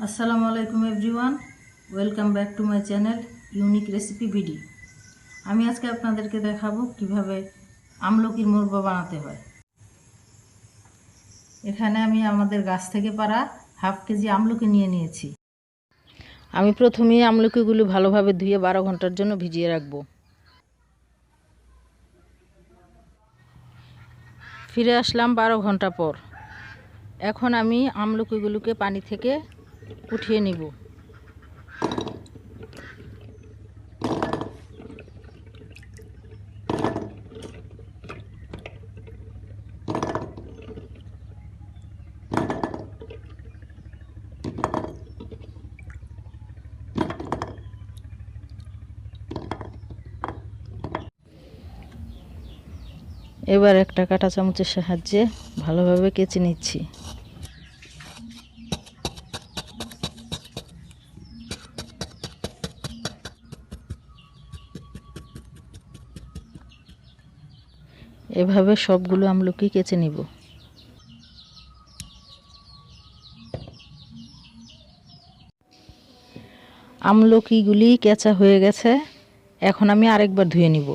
আসসালামু আলাইকুম everyone, welcome back to my channel unique recipe BD. আমি আজকে আপনাদেরকে দেখাবো কিভাবে আমলকির মোরব্বা বানাতে হয়। এখানে আমি আমাদের গাছ থেকে পাড়া হাফ কেজি আমলকি নিয়ে নিয়েছি। আমি প্রথমেই আমলকিগুলো ভালোভাবে ধুয়ে 12 ঘন্টার জন্য ভিজিয়ে রাখবো। ফিরে আসলাম 12 ঘন্টা পর। এখন আমি আমলকিগুলোকে পানি থেকে উঠিয়ে নিব। এবার একটা কাঁটা চামচের সাহায্যে ভালোভাবে কেচে নিচ্ছি। এভাবে সবগুলো আমলকি কেচে নিব। আমলকিগুলি কেচা হয়ে গেছে, এখন আমি আরেকবার ধুয়ে নিব।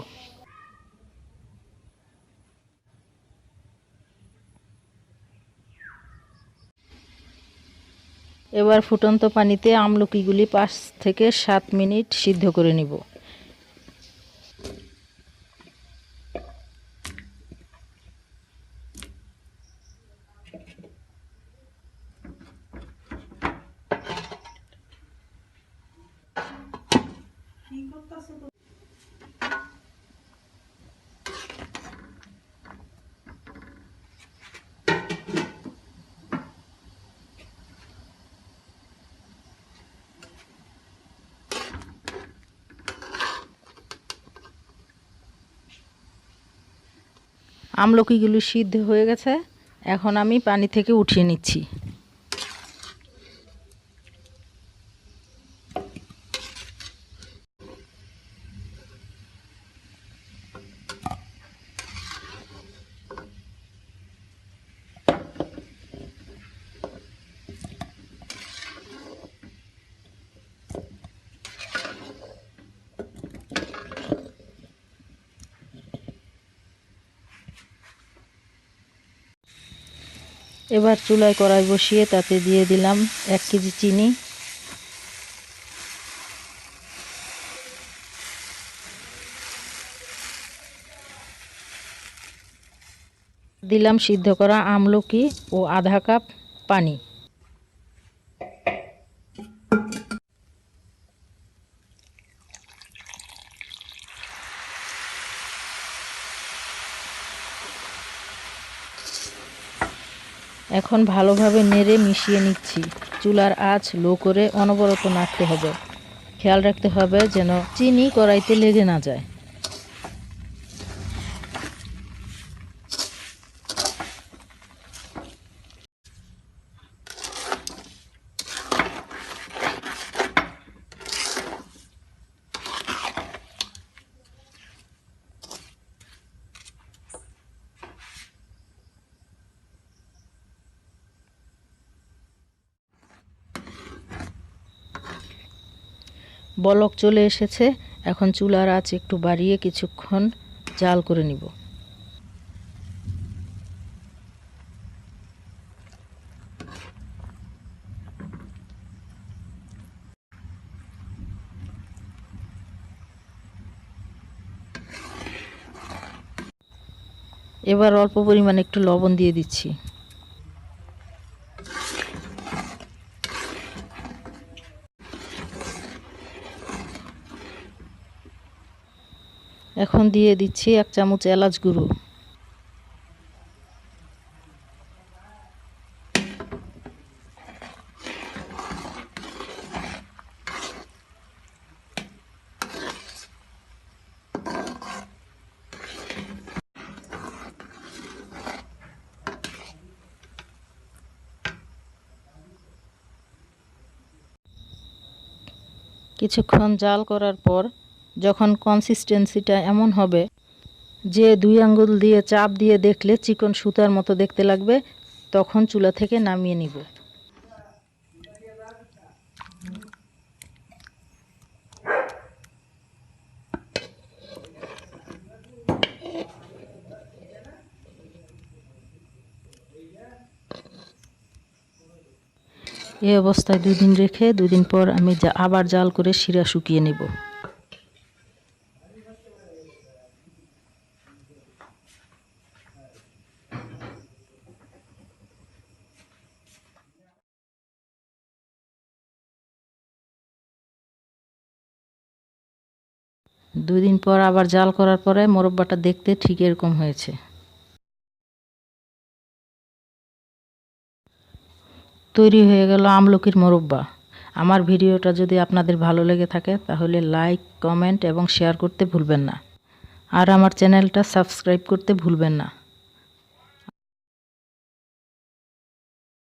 এবার ফুটন্ত পানিতে আমলকিগুলি 5 থেকে 7 মিনিট সিদ্ধ করে নিব। আমলকিগুলো সিদ্ধ হয়ে গেছে, এখন আমি পানি থেকে উঠিয়ে নিচ্ছি। এবার চুলায় কড়াই বসিয়ে তাতে দিয়ে দিলাম 1 কেজি চিনি, দিলাম সিদ্ধ করা আমলকি ও আধা কাপ পানি। এখন ভালোভাবে নেড়ে মিশিয়ে নিচ্ছি। চুলার আঁচ লো করে অনবরত নাড়তে হবে। খেয়াল রাখতে হবে যেন চিনি কড়াইতে লেগে না যায়। বলক চলে এসেছে, এখন চুলার আঁচ একটু বাড়িয়ে কিছুক্ষণ জাল করে নিব। এবার অল্প পরিমাণে একটু লবণ দিয়ে দিচ্ছি। এখন দিয়ে দিচ্ছি 1 চামচ এলাচ গুঁড়ো। কিছুক্ষণ জাল করার পর যখন কনসিস্টেন্সিটা এমন হবে যে 2 আঙ্গুল দিয়ে চাপ দিয়ে দেখলে চিকন সুতার মতো দেখতে লাগবে, তখন চুলা থেকে নামিয়ে নিব। এই অবস্থায় 2 দিন রেখে 2 দিন পর আমি আবার জাল করে শিরা শুকিয়ে নেব। দুই দিন পর আবার জাল করার পরে মোরব্বাটা দেখতে ঠিক এরকম হয়েছে। তৈরি হয়ে গেল আমলকির মোরব্বা। আমার ভিডিওটা যদি আপনাদের ভালো লেগে থাকে তাহলে লাইক, কমেন্ট এবং শেয়ার করতে ভুলবেন না। আর আমার চ্যানেলটা সাবস্ক্রাইব করতে ভুলবেন না।